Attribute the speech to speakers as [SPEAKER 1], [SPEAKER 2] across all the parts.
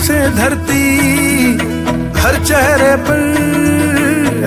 [SPEAKER 1] से धरती, हर चेहरे पर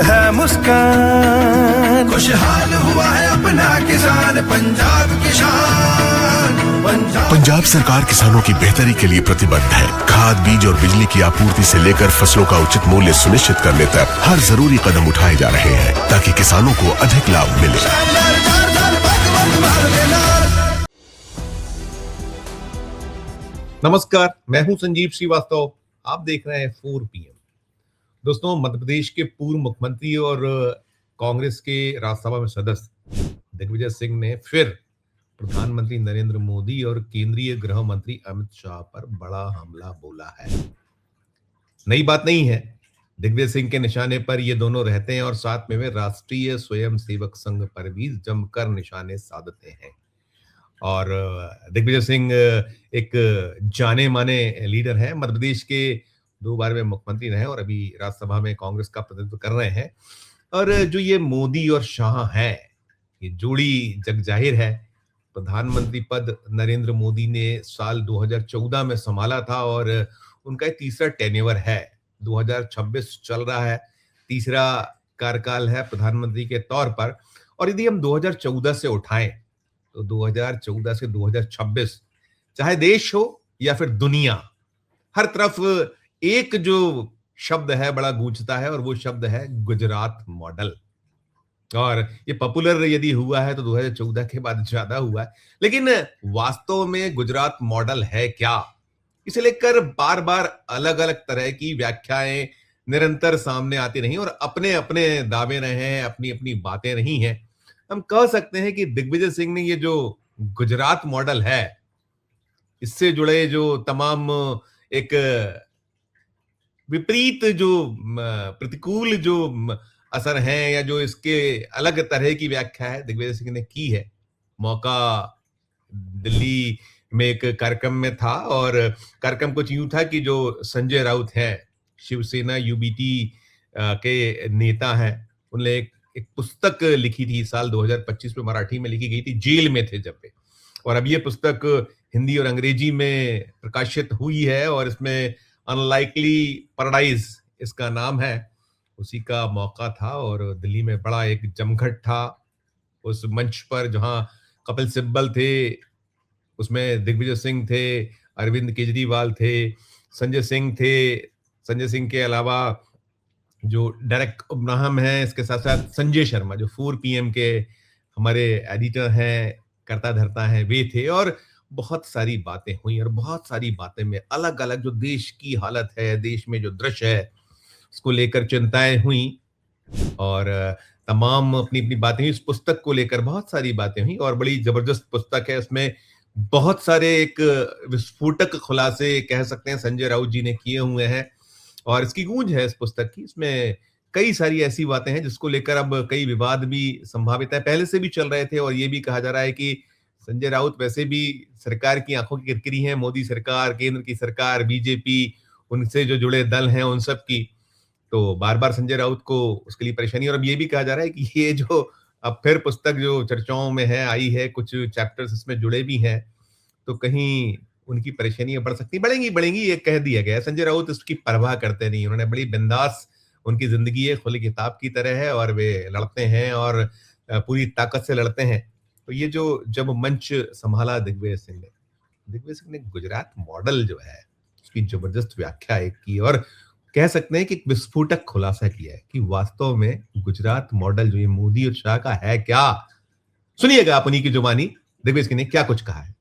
[SPEAKER 1] है मुस्कान। खुशहाल हुआ है अपना किसान, पंजाब किसान।
[SPEAKER 2] पंजाब सरकार किसानों की बेहतरी के लिए प्रतिबद्ध है। खाद, बीज और बिजली की आपूर्ति से लेकर फसलों का उचित मूल्य सुनिश्चित करने तक हर जरूरी कदम उठाए जा रहे हैं ताकि किसानों को अधिक लाभ मिले।
[SPEAKER 3] नमस्कार, मैं हूं संजीव श्रीवास्तव। आप देख रहे हैं 4 PM। दोस्तों, मध्य प्रदेश के पूर्व मुख्यमंत्री और कांग्रेस के राज्यसभा में सदस्य दिग्विजय सिंह ने फिर प्रधानमंत्री नरेंद्र मोदी और केंद्रीय गृह मंत्री अमित शाह पर बड़ा हमला बोला है। नई बात नहीं है, दिग्विजय सिंह के निशाने पर ये दोनों रहते हैं और साथ में वे राष्ट्रीय स्वयंसेवक संघ पर भी जमकर निशाने साधते हैं। और दिग्विजय सिंह एक जाने माने लीडर हैं, मध्य प्रदेश के 2 बार में मुख्यमंत्री रहे और अभी राज्यसभा में कांग्रेस का प्रतिनिधित्व कर रहे हैं। और जो ये मोदी और शाह हैं, ये जोड़ी जग जाहिर है। प्रधानमंत्री पद नरेंद्र मोदी ने साल 2014 में संभाला था और उनका तीसरा टेन्योर है। 2026 चल रहा है, तीसरा कार्यकाल है प्रधानमंत्री के तौर पर। और यदि हम 2014 से उठाएं तो 2014 से 2026 चाहे देश हो या फिर दुनिया, हर तरफ एक जो शब्द है बड़ा गूंजता है और वो शब्द है गुजरात मॉडल। और ये पॉपुलर यदि हुआ है तो 2014 के बाद ज्यादा हुआ है। लेकिन वास्तव में गुजरात मॉडल है क्या, इसे लेकर बार बार अलग अलग तरह की व्याख्याएं निरंतर सामने आती रही और अपने अपने दावे रहे हैं, अपनी अपनी बातें रही हैं। हम कह सकते हैं कि दिग्विजय सिंह ने ये जो गुजरात मॉडल है, इससे जुड़े जो तमाम एक विपरीत जो प्रतिकूल जो असर हैं या जो इसके अलग तरह की व्याख्या है, दिग्विजय सिंह ने की है। मौका दिल्ली में एक कार्यक्रम में था और कार्यक्रम कुछ यूं था कि जो संजय राउत हैं, शिवसेना यूबीटी के नेता हैं, उन्होंने एक पुस्तक लिखी थी साल 2025 में, मराठी में लिखी गई थी, जेल में थे जब वे। और अब ये पुस्तक हिंदी और अंग्रेजी में प्रकाशित हुई है और इसमें अनलाइकली पैराडाइज इसका नाम है। उसी का मौका था और दिल्ली में बड़ा एक जमघट था उस मंच पर, जहां कपिल सिब्बल थे, उसमें दिग्विजय सिंह थे, अरविंद केजरीवाल थे, संजय सिंह थे। संजय सिंह के अलावा जो डायरेक्ट अब्राहम हैं, इसके साथ साथ संजय शर्मा जो 4 PM के हमारे एडिटर हैं, करता धरता हैं, वे थे। और बहुत सारी बातें हुई और बहुत सारी बातें में अलग अलग जो देश की हालत है, देश में जो दृश्य है, उसको लेकर चिंताएं हुई और तमाम अपनी अपनी बातें हुई। इस पुस्तक को लेकर बहुत सारी बातें हुई और बड़ी जबरदस्त पुस्तक है। उसमें बहुत सारे एक विस्फोटक खुलासे कह सकते हैं संजय राउत जी ने किए हुए हैं और इसकी गूंज है इस पुस्तक की। इसमें कई सारी ऐसी बातें हैं जिसको लेकर अब कई विवाद भी संभावित है, पहले से भी चल रहे थे। और ये भी कहा जा रहा है कि संजय राउत वैसे भी सरकार की आंखों की किरकिरी है, मोदी सरकार, केंद्र की सरकार, बीजेपी, उनसे जो जुड़े दल हैं उन सब की, तो बार बार संजय राउत को उसके लिए परेशानी। और अब ये भी कहा जा रहा है कि ये जो अब फिर पुस्तक जो चर्चाओं में है, आई है, कुछ चैप्टर्स इसमें जुड़े भी हैं, तो कहीं उनकी परेशानियां बढ़ सकती, बढ़ेंगी ये कह दिया गया। संजय राउत इसकी परवाह करते नहीं, उन्होंने बड़ी बिंदास, उनकी जिंदगी है खुली किताब की तरह है और वे लड़ते हैं और पूरी ताकत से लड़ते हैं। तो ये जो जब मंच संभाला दिग्विजय सिंह ने गुजरात मॉडल जो है उसकी जबरदस्त व्याख्या एक की और कह सकते हैं कि एक विस्फोटक खुलासा किया है कि वास्तव में गुजरात मॉडल जो ये मोदी और शाह का है क्या। सुनिएगा आप उन्हीं की जुबानी, दिग्विजय सिंह ने क्या कुछ कहा है।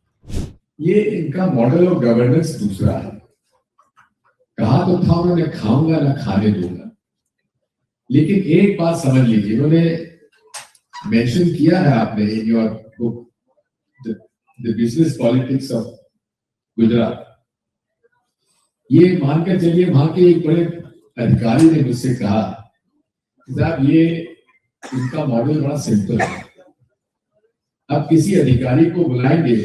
[SPEAKER 4] ये इनका मॉडल ऑफ गवर्नेंस दूसरा है। कहा तो था उन्होंने, खाऊंगा ना खाने दूंगा, लेकिन एक बात समझ लीजिए, उन्होंने मेंशन किया है आपने in your book the business politics of Gujarat. ये मानकर चलिए, वहां के एक बड़े अधिकारी ने मुझसे कहा, साहब ये इनका मॉडल बड़ा सिंपल है, अब किसी अधिकारी को बुलाएंगे,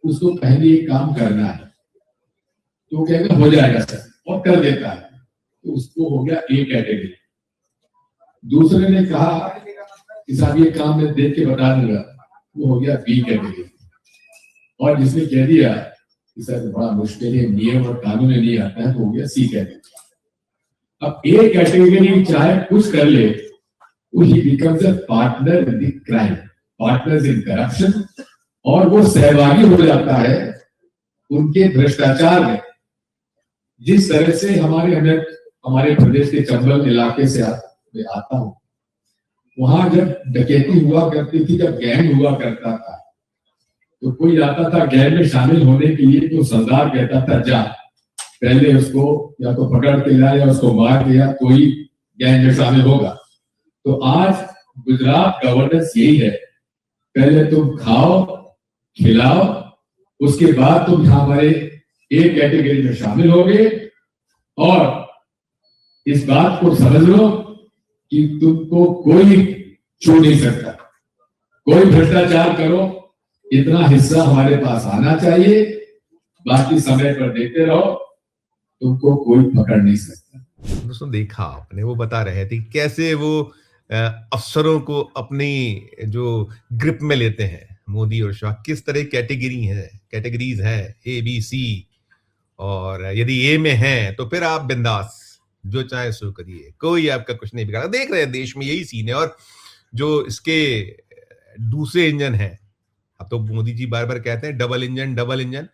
[SPEAKER 4] उसको पहले एक काम करना है, तो कहेगा हो जाएगा सर, और कर देता है, तो उसको हो गया ए कैटेगरी। दूसरे ने कहा कि साहब ये काम मैं देख के बता दूंगा, वो हो गया बी कैटेगरी। और जिसने कह दिया कि सर बड़ा मुश्किल है, नियम और कानून नहीं आता है, तो हो गया सी कैटेगरी। अब ए कैटेगरी चाहे कुछ कर ले, he becomes a partner in the crime, partners in corruption, और वो सहभागी हो जाता है उनके भ्रष्टाचार में। जिस तरह से हमारे प्रदेश के चंबल इलाके से आता हूं, वहां जब डकैती हुआ करती थी, जब गैंग हुआ करता था, तो कोई आता था गैंग में शामिल होने के लिए, तो सरदार कहता था जा पहले उसको या तो पकड़ के ला या उसको मार के, या कोई गैंग में शामिल होगा। तो आज गुजरात गवर्नेंस यही है, पहले तुम खाओ खिलाओ, उसके बाद तुम हमारे ए कैटेगरी में शामिल होगे, और इस बात को समझ लो कि तुमको कोई छू नहीं सकता। कोई भ्रष्टाचार करो, इतना हिस्सा हमारे पास आना चाहिए, बाकी समय पर देते रहो, तुमको कोई पकड़ नहीं सकता।
[SPEAKER 3] दोस्तों देखा आपने, वो बता रहे थे कैसे वो अफसरों को अपनी जो ग्रिप में लेते हैं मोदी और शाह, किस तरह कैटेगरीज है ए बी सी, और यदि ए में है तो फिर आप बिंदास जो चाहे सो करिए, कोई आपका कुछ नहीं बिगाड़ा। देख रहे हैं देश में यही सीन है। और जो इसके दूसरे इंजन है, अब तो मोदी जी बार बार कहते हैं डबल इंजन,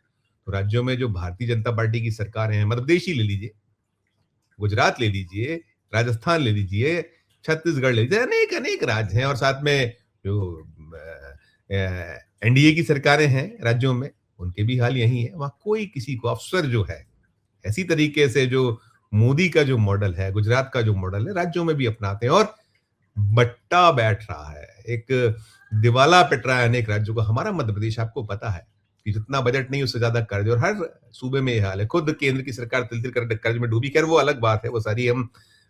[SPEAKER 3] तो राज्यों में जो भारतीय जनता पार्टी की सरकारें हैं, मध्य प्रदेश ही ले लीजिए, गुजरात ले लीजिए, राजस्थान ले लीजिए, छत्तीसगढ़ ले लीजिए, अनेक राज्य हैं, और साथ में जो एनडीए की सरकारें हैं राज्यों में, उनके भी हाल यही है। वहां कोई किसी को अफसर जो है ऐसी तरीके से जो मोदी का जो मॉडल है, गुजरात का जो मॉडल है, राज्यों में भी अपनाते हैं, और बट्टा बैठ रहा है, एक दिवाला पिट रहा है अनेक राज्यों का। हमारा मध्य प्रदेश आपको पता है कि जितना बजट नहीं उससे ज्यादा कर्ज, और हर सूबे में यह हाल है। खुद केंद्र की सरकार तिल कर कर्ज में डूबी। खैर वो अलग बात है, वो सारी हम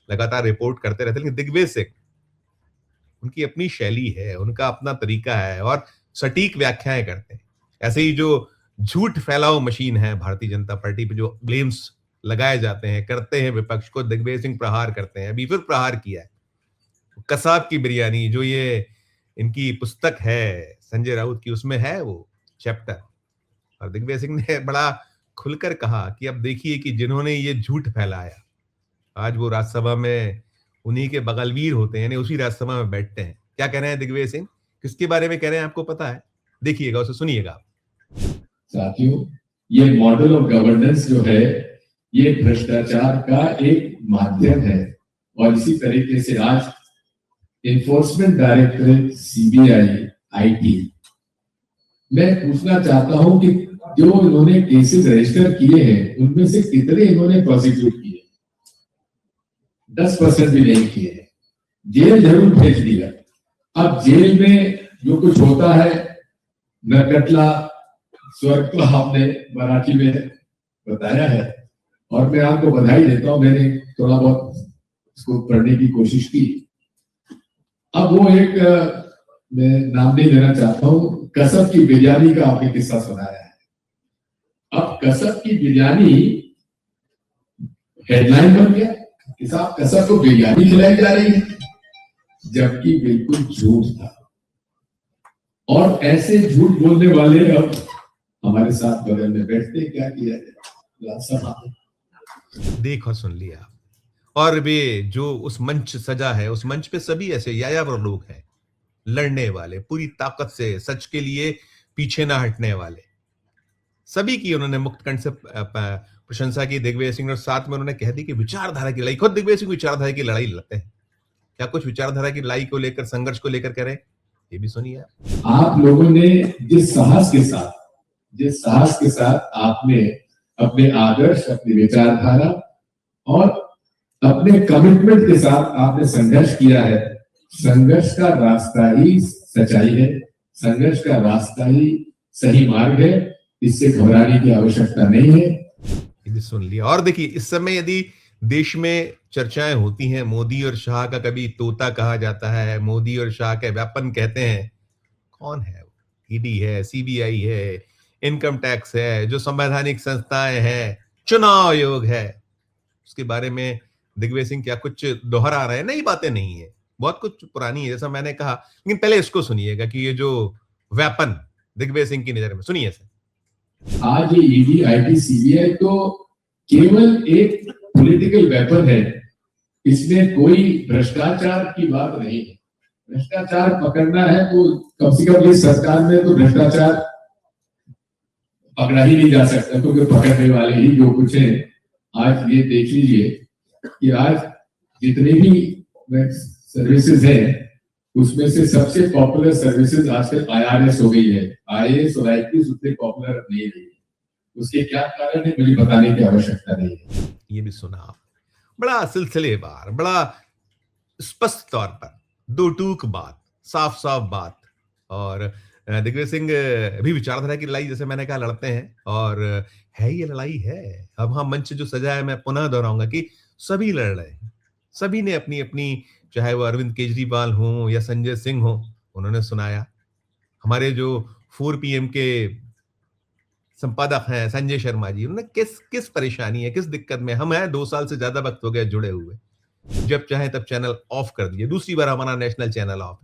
[SPEAKER 3] लगातार रिपोर्ट करते रहते हैं। लेकिन दिग्विजय सिंह, उनकी अपनी शैली है, उनका अपना तरीका है, और सटीक व्याख्याएं करते हैं। ऐसे ही जो झूठ फैलाओ मशीन है भारतीय जनता पार्टी पे, जो ब्लेम्स लगाए जाते हैं, करते हैं विपक्ष को, दिग्विजय सिंह प्रहार करते हैं। अभी फिर प्रहार किया है कसाब की बिरयानी, जो ये इनकी पुस्तक है संजय राउत की, उसमें है वो चैप्टर। और दिग्विजय सिंह ने बड़ा खुलकर कहा कि अब देखिए कि जिन्होंने ये झूठ फैलाया, आज वो राज्यसभा में उन्हीं के बगलवीर होते हैं, यानी उसी राज्यसभा में बैठते हैं। क्या कह रहे हैं दिग्विजय सिंह, किसके बारे में कह रहे हैं आपको पता है? देखिएगा, उसे सुनिएगा।
[SPEAKER 4] साथियों, ये मॉडल ऑफ गवर्नेंस जो है, ये भ्रष्टाचार का एक माध्यम है, और इसी तरीके से आज इन्फोर्समेंट डायरेक्टरेट, सीबीआई, आईटी, मैं पूछना चाहता हूं कि जो इन्होंने केसेस रजिस्टर किए हैं, उनमें से कितने इन्होंने प्रोसिक्यूट किए? 10% भी नहीं किए। जेल जरूर भेज दिया। अब जेल में जो कुछ होता है, नरकटला स्वर्ग तो आपने मराठी में बताया है, और मैं आपको बधाई देता हूं, मैंने थोड़ा बहुत इसको पढ़ने की कोशिश की। अब वो एक, मैं नाम नहीं लेना चाहता हूं, कसब की बिरयानी का आपने किस्सा सुनाया है। अब कसब की बिरयानी हेडलाइन बन गया कि साहब कसब को बिरयानी खिलाई जा रही है, जबकि बिल्कुल झूठ था। और ऐसे झूठ बोलने वाले अब हमारे साथ बगल में बैठते, क्या किया जाए,
[SPEAKER 3] देख और सुन लिया। और वे जो उस मंच सजा है, उस मंच पे सभी ऐसे यायावर लोग हैं, लड़ने वाले, पूरी ताकत से सच के लिए पीछे ना हटने वाले। सभी की उन्होंने मुक्तकंठ से प्रशंसा की दिग्विजय सिंह, और साथ में उन्होंने कह दी कि विचारधारा की लड़ाई, खुद दिग्विजय सिंह विचारधारा की लड़ाई लड़ते हैं। क्या कुछ विचारधारा की लड़ाई को लेकर, संघर्ष को लेकर कह रहे हैं, ये भी सुनिए।
[SPEAKER 4] आप लोगों ने जिस साहस के साथ आपने अपने आदर्श, अपनी विचारधारा और अपने कमिटमेंट के साथ आपने संघर्ष किया है, संघर्ष का रास्ता ही सच्चाई है, संघर्ष का रास्ता ही सही मार्ग है, इससे घबराने की आवश्यकता नहीं है।
[SPEAKER 3] ये भी सुन लिया। और देखिए, इस समय यदि देश में चर्चाएं होती हैं, मोदी और शाह का कभी तोता कहा जाता है, मोदी और शाह के व्यापन कहते हैं, कौन है? ईडी है, सीबीआई है, इनकम टैक्स है, जो संवैधानिक संस्थाएं हैं, चुनाव आयोग है, उसके बारे में दिग्विजय सिंह क्या कुछ दोहरा रहे हैं? नई बातें नहीं है, बहुत कुछ पुरानी है, जैसा मैंने कहा। लेकिन पहले इसको सुनिएगा कि ये जो वेपन दिग्विजय सिंह की नजर में, सुनिए सर।
[SPEAKER 4] आज ये ईडी, आईटी, सीबीआई तो केवल एक पॉलिटिकल वेपन है, इसमें कोई भ्रष्टाचार की बात नहीं है। भ्रष्टाचार पकड़ना है तो कम से कम इस सरकार में तो भ्रष्टाचार पकड़ा ही नहीं जा सकता, क्योंकि पकड़ने वाले ही जो कुछ है। आज ये देख लीजिए कि आज जितने भी सर्विसेज है उसमें से सबसे पॉपुलर सर्विसेज आजकल IRS हो गई है। IAS और IPS उतने पॉपुलर नहीं रही है। उसके क्या कारण है मुझे बताने की आवश्यकता नहीं है।
[SPEAKER 3] ये भी सुना आप, बड़ा सिलसिलेवार, बड़ा स्पष्ट तौर पर दो टूक बात, साफ साफ बात। और दिग्विजय सिंह भी विचारधारा की लड़ाई, जैसे मैंने कहा, लड़ते हैं और है ये लड़ाई है। अब हाँ, मंच जो सजा है, मैं पुनः दोहराऊंगा कि सभी लड़ रहे हैं, सभी ने अपनी अपनी, चाहे वो अरविंद केजरीवाल हो या संजय सिंह हो, उन्होंने सुनाया। हमारे जो 4 PM के संपादक हैं संजय शर्मा जी, उन्होंने किस परेशानी है, किस दिक्कत में हम हैं, 2 साल से ज्यादा वक्त हो गया जुड़े हुए, जब चाहे तब चैनल ऑफ कर दिए, दूसरी बार हमारा नेशनल चैनल ऑफ।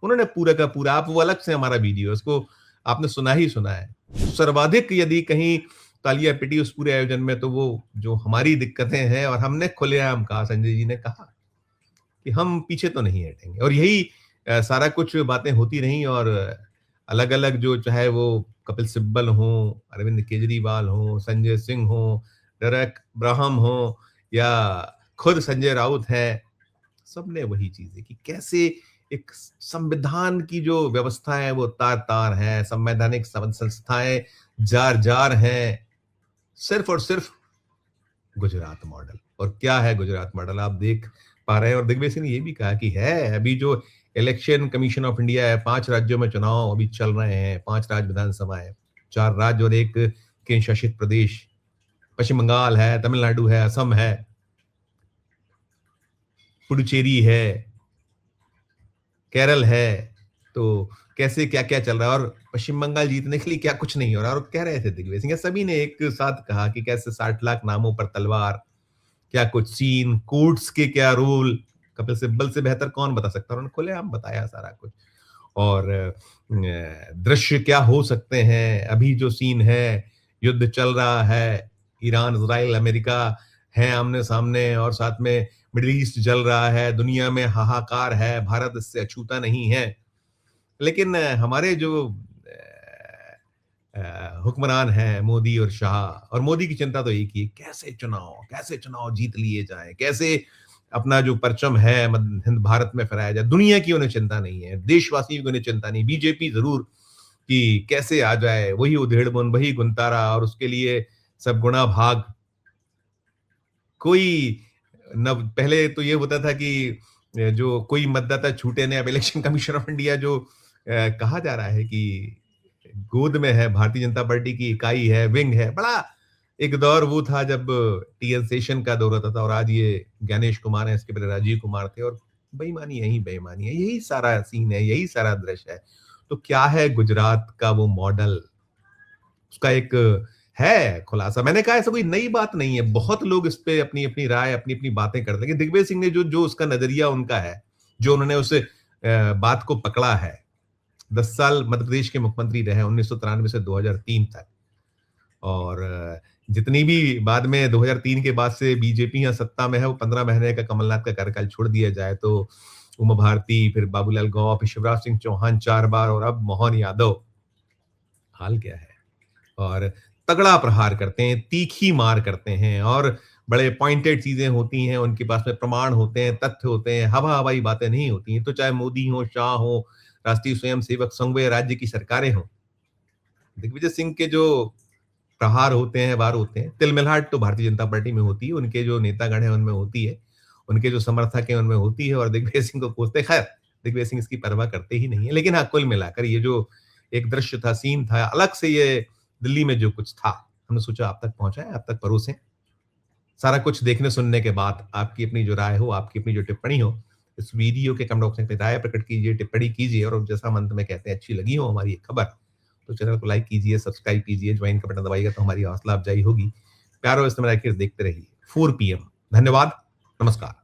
[SPEAKER 3] उन्होंने पूरा का पूरा, आप वो अलग से हमारा वीडियो, उसको आपने सुना ही सुना है। सर्वाधिक यदि कहीं तालियां पिटी उस पूरे आयोजन में, तो वो जो हमारी दिक्कतें हैं, और हमने खुलेआम कहा, संजय जी ने कहा कि हम पीछे तो नहीं हटेंगे। और यही सारा कुछ बातें होती रही, और अलग अलग जो, चाहे वो कपिल सिब्बल हो, अरविंद केजरीवाल हो, संजय सिंह हो, डेरेक ब्राहम हो, या खुद संजय राउत है, सबने वही चीजें कि कैसे एक संविधान की जो व्यवस्था है वो तार तार है, संवैधानिक संस्थाएं जार जार हैं, सिर्फ और सिर्फ गुजरात मॉडल। और क्या है गुजरात मॉडल, आप देख पा रहे हैं। और दिग्विजय सिंह ने ये भी कहा कि है, अभी जो इलेक्शन कमीशन ऑफ इंडिया है, 5 राज्यों में चुनाव अभी चल रहे हैं, 5 राज्य विधानसभा है, 4 राज्य और 1 केंद्र शासित प्रदेश, पश्चिम बंगाल है, तमिलनाडु है, असम है, पुडुचेरी है, केरल है। तो कैसे क्या क्या चल रहा है, और पश्चिम बंगाल जीतने के लिए क्या कुछ नहीं हो रहा। और कह रहे थे दिग्विजय सिंह, सभी ने एक साथ कहा कि कैसे 60 लाख नामों पर तलवार, क्या कुछ सीन, कोर्ट्स के क्या रूल, कपिल सिब्बल से बेहतर कौन बता सकता है, उन्होंने खुलेआम बताया सारा कुछ। और दृश्य क्या हो सकते हैं, अभी जो सीन है, युद्ध चल रहा है, ईरान, इजराइल, अमेरिका है आमने सामने, और साथ में मिडिल ईस्ट चल रहा है, दुनिया में हाहाकार है, भारत इससे अछूता नहीं है। लेकिन हमारे जो हुक्मरान हैं मोदी और शाह, और मोदी की चिंता तो एक ही, कैसे चुनाव जीत लिए जाएं, कैसे अपना जो परचम है हिंद भारत में फहराया जाए। दुनिया की उन्हें चिंता नहीं है, देशवासियों की उन्हें चिंता नहीं, बीजेपी जरूर कि कैसे आ जाए वही उधेड़बुन, वही गुंतारा, और उसके लिए सब गुणा भाग। कोई न, पहले तो ये होता था कि जो कोई मतदाता छूटे नहीं, अब इलेक्शन कमीशन ऑफ इंडिया जो कहा जा रहा है कि गोद में है, भारतीय जनता पार्टी की इकाई है, विंग है। बड़ा एक दौर वो था जब TN सेशन का दौर होता था, और आज ये ज्ञानेश कुमार है, इसके पहले राजीव कुमार थे, और बेईमानी है, यही सारा सीन है, यही सारा दृश्य है। तो क्या है गुजरात का वो मॉडल, उसका एक है खुलासा। मैंने कहा ऐसा कोई नई बात नहीं है, बहुत लोग इस पे अपनी अपनी राय, अपनी अपनी बातें करते हैं। लेकिन दिग्विजय सिंह ने जो उसका नजरिया उनका है, जो उन्होंने उस बात को पकड़ा है, 10 साल मध्य प्रदेश के मुख्यमंत्री रहे 1993 से 2003 तक, और जितनी भी बाद में 2003 के बाद से बीजेपी यहाँ सत्ता में है, वो 15 महीने का कमलनाथ का कार्यकाल छोड़ दिया जाए तो उमा भारती, फिर बाबूलाल गौर, फिर शिवराज सिंह चौहान 4 बार, और अब मोहन यादव। हाल क्या है। और तगड़ा प्रहार करते हैं, तीखी मार करते हैं, और बड़े पॉइंटेड चीजें होती हैं, उनके पास में प्रमाण होते हैं, तथ्य होते हैं, हवाई बातें नहीं होती हैं। तो चाहे मोदी हो, शाह हो, राष्ट्रीय स्वयंसेवक संघ या राज्य की सरकारें हों, दिग्विजय सिंह के जो प्रहार होते हैं, वार होते हैं, तिलमिलाहट तो भारतीय जनता पार्टी में होती है, उनके जो नेतागण हैं उनमें होती है, उनके जो समर्थक हैं उनमें होती है, और दिग्विजय सिंह को कोसते। खैर, दिग्विजय सिंह इसकी परवाह करते ही नहीं है। लेकिन हाँ, कुल मिलाकर ये जो एक दृश्य था, सीन था, अलग से ये दिल्ली में जो कुछ था, हमने सोचा आप तक पहुंचाएं, आप तक परोसें। सारा कुछ देखने सुनने के बाद आपकी अपनी जो राय हो, आपकी अपनी जो टिप्पणी हो, इस वीडियो के कमेंट बॉक्स में राय प्रकट कीजिए, टिप्पणी कीजिए, और जैसा मंत्र में कहते हैं, अच्छी लगी हो हमारी ये खबर तो चैनल को लाइक कीजिए, सब्सक्राइब कीजिए, ज्वाइन का बटन दबाइएगा तो हमारी हौसला अफजाई होगी। प्यारो इस्तेमाल देखते रहिए 4 PM। धन्यवाद, नमस्कार।